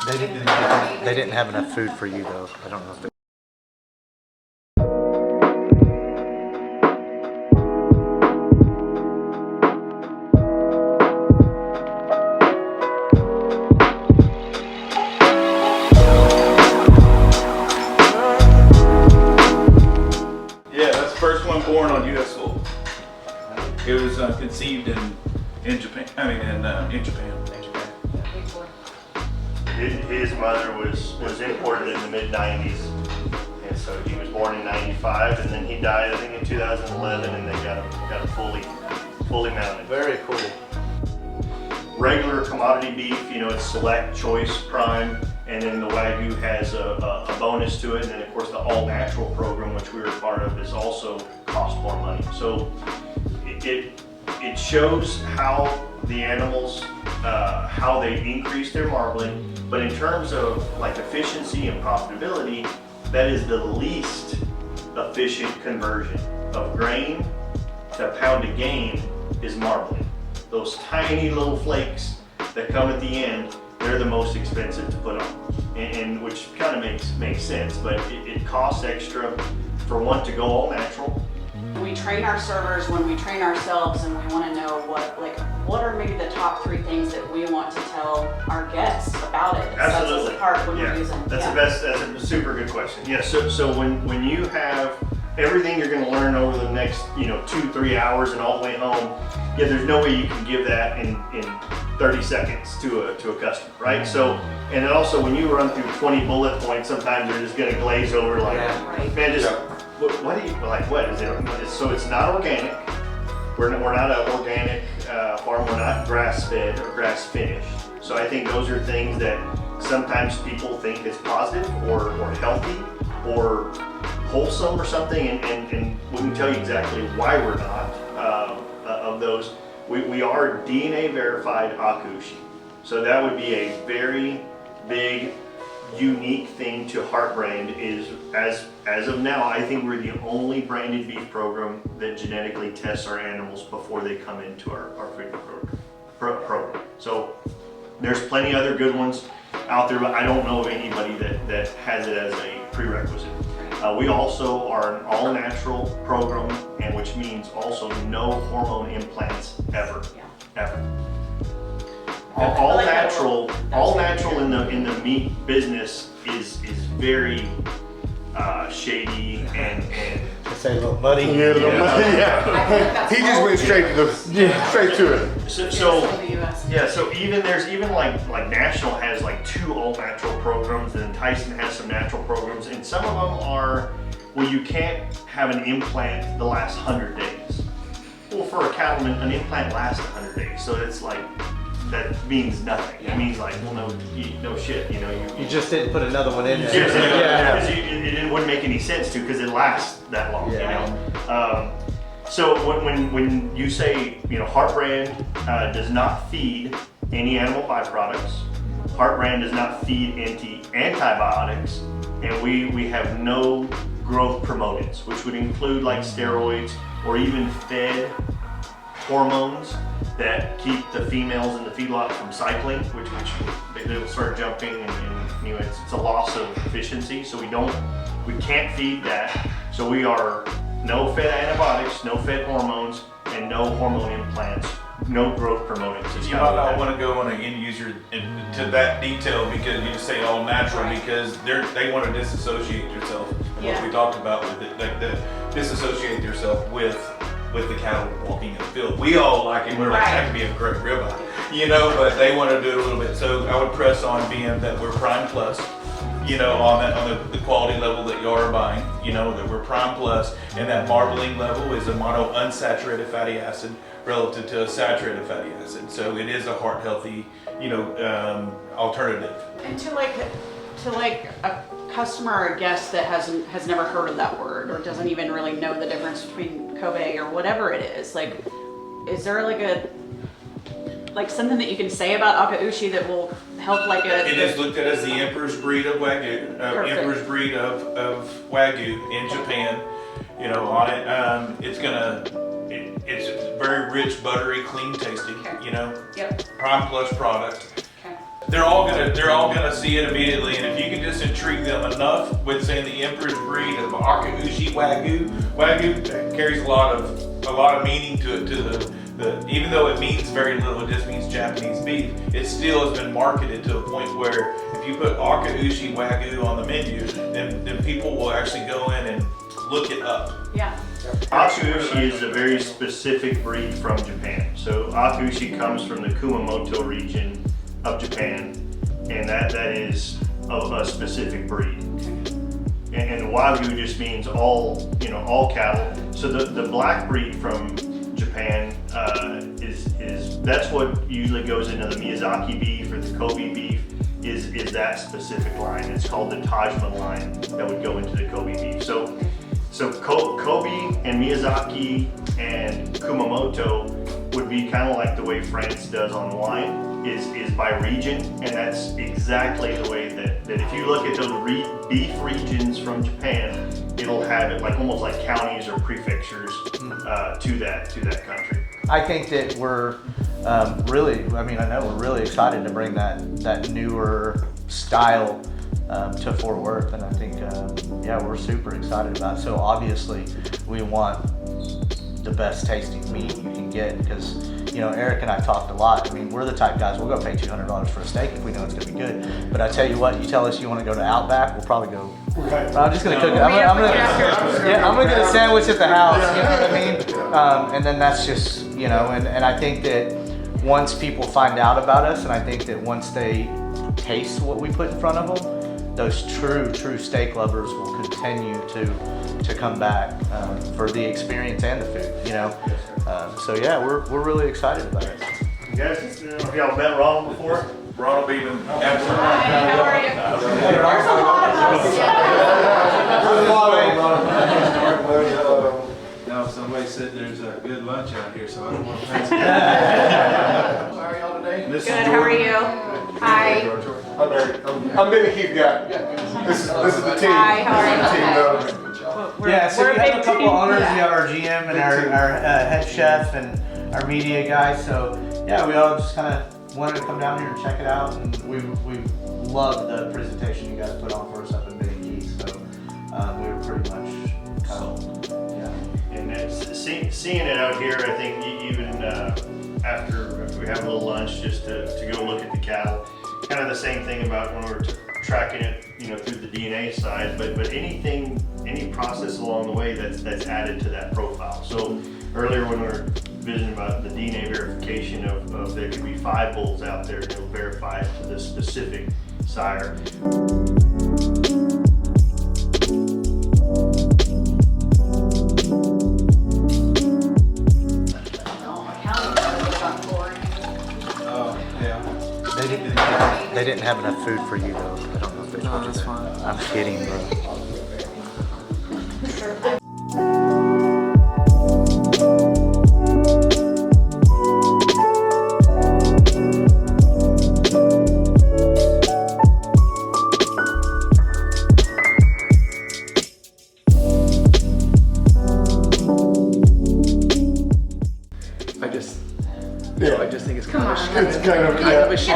They didn't have enough food for you though. I don't know if they. Yeah, that's the first one born on U.S. soil. It was conceived in Japan. In Japan. His mother was imported in the mid-90s, and so he was born in 95, and then he died I think in 2011, and they got him fully mounted. Very cool. Regular commodity beef, it's select, choice, prime, and then the Wagyu has a bonus to it, and then of course the all-natural program, which we were part of, is also cost more money. So it shows how the animals, how they increase their marbling, but in terms of like efficiency and profitability, that is the least efficient conversion of grain to pound of game is marbling. Those tiny little flakes that come at the end, they're the most expensive to put on, and which kind of makes sense, but it costs extra for one to go all natural. We train our servers when we train ourselves, and we want to know what are maybe the top 3 things that we want to tell our guests about it. Absolutely. That's part when we're using. That's the best. That's a super good question. Yeah. So when you have everything you're going to learn over the next 2-3 hours and all the way home, yeah, there's no way you can give that in 30 seconds to a customer, right? So, and then also when you run through 20 bullet points, sometimes they're just going to glaze over like, man, just. What do you like? What is it? So it's not organic. We're not an organic farm. We're not grass fed or grass finished. So I think those are things that sometimes people think is positive or healthy or wholesome or something, and we can tell you exactly why we're not of those. We are DNA verified Akushi. So that would be a very big, unique thing to Heart Brand. Is as of now, I think we're the only branded beef program that genetically tests our animals before they come into our food program. So there's plenty other good ones out there, but I don't know of anybody that has it as a prerequisite. We also are an all-natural program, and which means also no hormone implants ever. All natural in the meat business is very shady and To say a little muddy. Yeah, a little muddy. Yeah. He just went straight to it. So there's even like National has like 2 all natural programs, and Tyson has some natural programs, and some of them are, well, you can't have an implant the last 100 days. Well, for a cattleman, an implant lasts 100 days, so it's like, that means nothing. It means like, well, no shit, You just didn't put another one in there. Because it wouldn't make any sense to, because it lasts that long, So when you say, Heart Brand does not feed any animal byproducts, Heart Brand does not feed antibiotics, and we have no growth promotants, which would include like steroids or even fed hormones that keep the females in the feedlot from cycling, which they'll start jumping, and it's a loss of efficiency. So we can't feed that. So we are no fed antibiotics, no fed hormones, and no hormone implants, no growth promotants. You might not want to go on an end user to that detail, because you say all natural, because they want to disassociate yourself. What we talked about with it, like disassociate yourself with the cattle walking in the field. We all like it. We're like, that could be a great ribeye, but they want to do it a little bit. So I would press on being that we're Prime Plus, on the quality level that you are buying, that we're Prime Plus, and that marbling level is a mono unsaturated fatty acid relative to a saturated fatty acid. So it is a heart healthy, alternative. And to a customer or a guest that has never heard of that word, or doesn't even really know the difference between Kobe or whatever it is, is there something that you can say about Akaushi that will help It is looked at as the emperor's breed of Wagyu, emperor's breed of Wagyu in Japan. On it, it's very rich, buttery, clean tasting. Prime Plus product. they're all gonna see it immediately, and if you can just intrigue them enough with saying the Emperor's breed of Akaushi Wagyu carries a lot of meaning to it. Even though it means very little, it just means Japanese beef. It still has been marketed to a point where if you put Akaushi Wagyu on the menu, then people will actually go in and look it up. Yeah. Akaushi is a very specific breed from Japan. So Akaushi comes from the Kumamoto region of Japan, and that is a specific breed. And Wagyu just means all cattle. So the black breed from Japan is that's what usually goes into the Miyazaki beef or the Kobe beef is that specific line. It's called the Tajima line that would go into the Kobe beef. So Kobe and Miyazaki and Kumamoto would be kind of like the way France does on wine, is by region, and that's exactly the way that if you look at those beef regions from Japan, it'll have it like almost like counties or prefectures to that country. I think that we're really, I know we're really excited to bring that newer style to Fort Worth, and I think, we're super excited about it. So obviously we want the best tasting meat you can get, because Eric and I talked a lot. We're the type guys, we'll go pay $200 for a steak if we know it's gonna be good. But I tell you what, you tell us you want to go to Outback, we'll probably go. I'm just gonna cook it. I'm gonna get a sandwich at the house. You know what I mean? And then that's just and I think that once people find out about us, and I think that once they taste what we put in front of them, those true steak lovers will continue to come back for the experience and the food. So yeah, we're really excited about it. You guys, have y'all met Ronald before? Ronald Beeman. Absolutely. Hi, how are you? There's a lot of us. No, somebody said there's a good lunch out here, so I don't want to pass it. How are y'all today? Good, how are you? Hi. I'm Eric. I'm Benny Keith guy. This is the team. Hi, how are you? This is the team. So we're we a have big a couple team. owners. Yeah. We have our GM and our head chef and our media guys. So yeah, we all just kind of wanted to come down here and check it out, and we loved the presentation you guys put on for us up in Benny Keith. So we were pretty much kind of And seeing it out here, I think even after if we have a little lunch, just to go look at the cattle, kind of the same thing about when we're tracking it, through the DNA side, but any process along the way that's added to that profile. So earlier when we were visiting about the DNA verification of there could be 5 bulls out there, it'll verify it to the specific sire. They didn't have enough food for you though. I don't know if they told you that. Fine. I'm kidding, bro. I just think it's kind of It's kind of a shit. No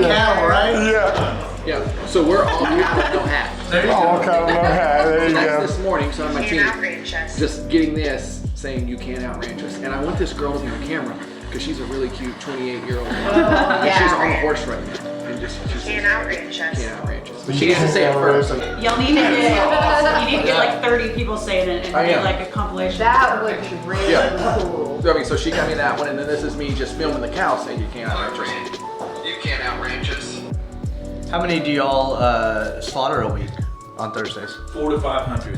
cattle, right? Yeah. Yeah. So we're all cattle, no hat. All kind of no hat. There you That's go. this morning, so on my team, just getting this saying you can't outrange us, and I want this girl to be on camera because she's a really cute 28-year-old. She's on a horse right now, and she Can't outrange us. can't outrange us, but she needs to say it first. Y'all need to get like 30 people saying it and Oh, yeah. do like a compilation. That would be really cool. I mean, so she got me that one, and then this is me just filming the cow saying you can't outrange us. You can't outrange us. How many do y'all slaughter a week on Thursdays? 400 to 500.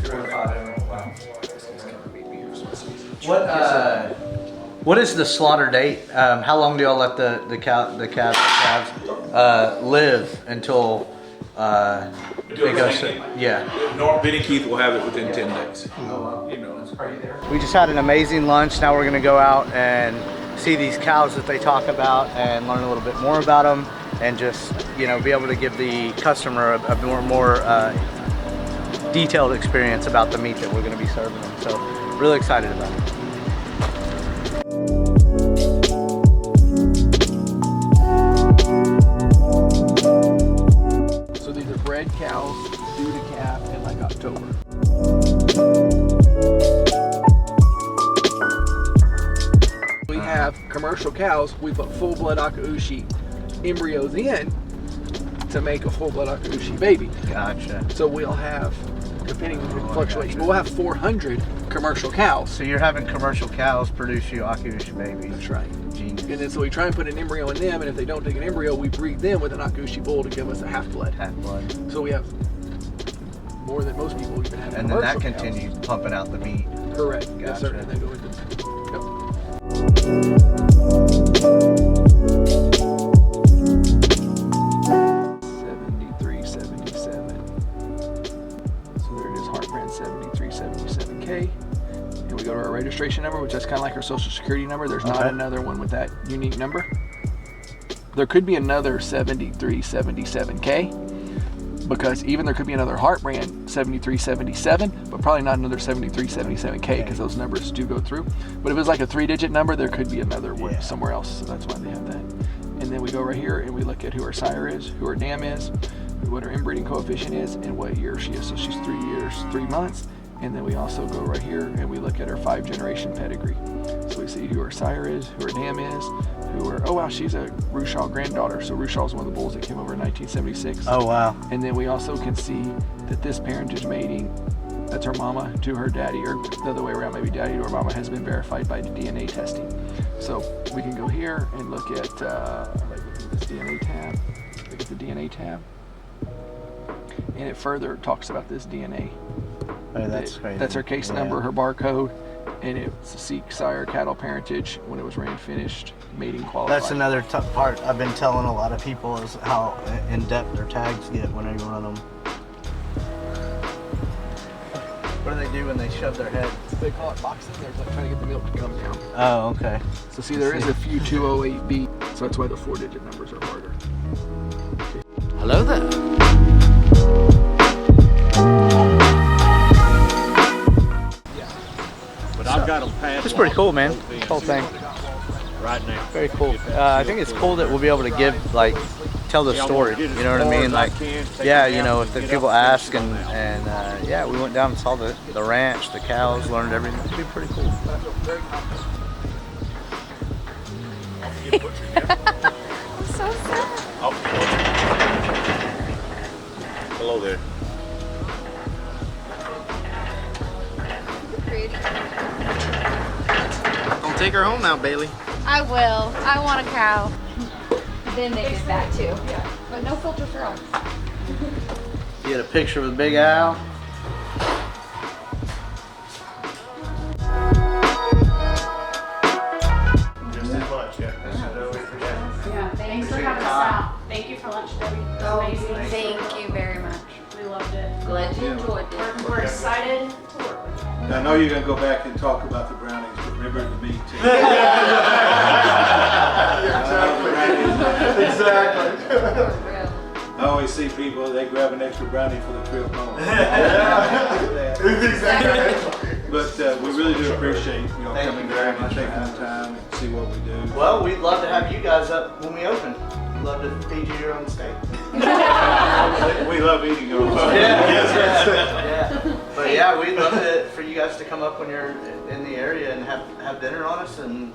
What is the slaughter date? How long do y'all let the calves live until it goes? Yeah. Benny Keith will have it within 10 days. We just had an amazing lunch. Now we're gonna go out and see these cows that they talk about and learn a little bit more about them, and just be able to give the customer a more detailed experience about the meat that we're gonna be serving them. So really excited about it. cows due to calf in like October. We have commercial cows. We put full blood Akaushi embryos in to make a full blood Akaushi baby. Gotcha. So we'll have, depending on the fluctuation, but we'll have 400 commercial cows. So you're having commercial cows produce you Akaushi babies. That's right. Genius. And then so we try and put an embryo in them, and if they don't take an embryo, we breed them with an Akaushi bull to give us a half blood. Half blood. So we have more than most people even have. And then that commercial cows. continues pumping out the meat. Correct. Yes, sir. Gotcha. And they go into. Yep. 7377. So there it is, Heart Brand 7377K. And we go to our registration number, which is kind of like our social security number. There's not Okay. another one with that unique number. There could be another 7377K, because even there could be another Heart Brand 7377, but probably not another 7377K, because those numbers do go through. But if it's like a 3-digit number, there could be another one somewhere else, so that's why they have that. And then we go right here and we look at who our sire is, who our dam is, what her inbreeding coefficient is, and what year she is. So she's 3 years, 3 months. And then we also go right here and we look at her 5-generation pedigree. So we see who her sire is, who her dam is, oh wow, she's a Rushaw granddaughter. So Rushaw is one of the bulls that came over in 1976. Oh wow. And then we also can see that this parentage mating, that's her mama to her daddy, or the other way around, maybe daddy to her mama, has been verified by DNA testing. So we can go here and look at this DNA tab. Look at the DNA tab. And it further talks about this DNA. Oh, that's crazy. That's her case number, her barcode, and it's Sikh sire cattle parentage when it was ran finished, mating qualified. That's another tough part I've been telling a lot of people is how in depth their tags get when you run them. What do they do when they shove their head? They call it boxing. They're like trying to get the milk to come down. Oh, okay. So see, there is a few 208B, so that's why the 4-digit numbers are harder. Hello there. But I've got them passed. It's pretty cool, man. This whole thing. Right now. Very cool. I think it's cool that we'll be able to tell the story. You know what I mean? Like, yeah, you know, if the people ask and yeah, we went down and saw the ranch, the cows, learned everything. It'd be pretty cool. I'm so sad. Hello there. Don't take her home now, Bailey. I will. I want a cow. Then they did that too. But no filter for us. Get a picture with Big Al. Just as much, yeah. Yeah, thanks for having us out. Thank you for lunch, Debbie. It was amazing. Thank you very much. We loved it. Glad you enjoyed it. We're excited to work with you. I know you're gonna go back and talk about the brownies, but remember the meat too. Exactly. I always see people, they grab an extra brownie for the trip home. But we really do appreciate Thank coming you very down and much for taking having the time and see what we do. Well, we'd love to have you guys up when we open. We'd love to feed you your own steak. We love eating your own food. Yeah. But yeah, we'd love for you guys to come up when you're in the area and have dinner on us and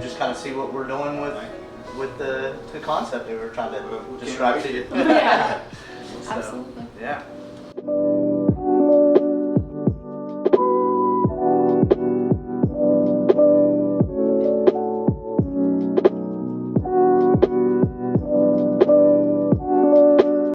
just kind of see what we're doing with the concept that we were trying to describe to you. Yeah.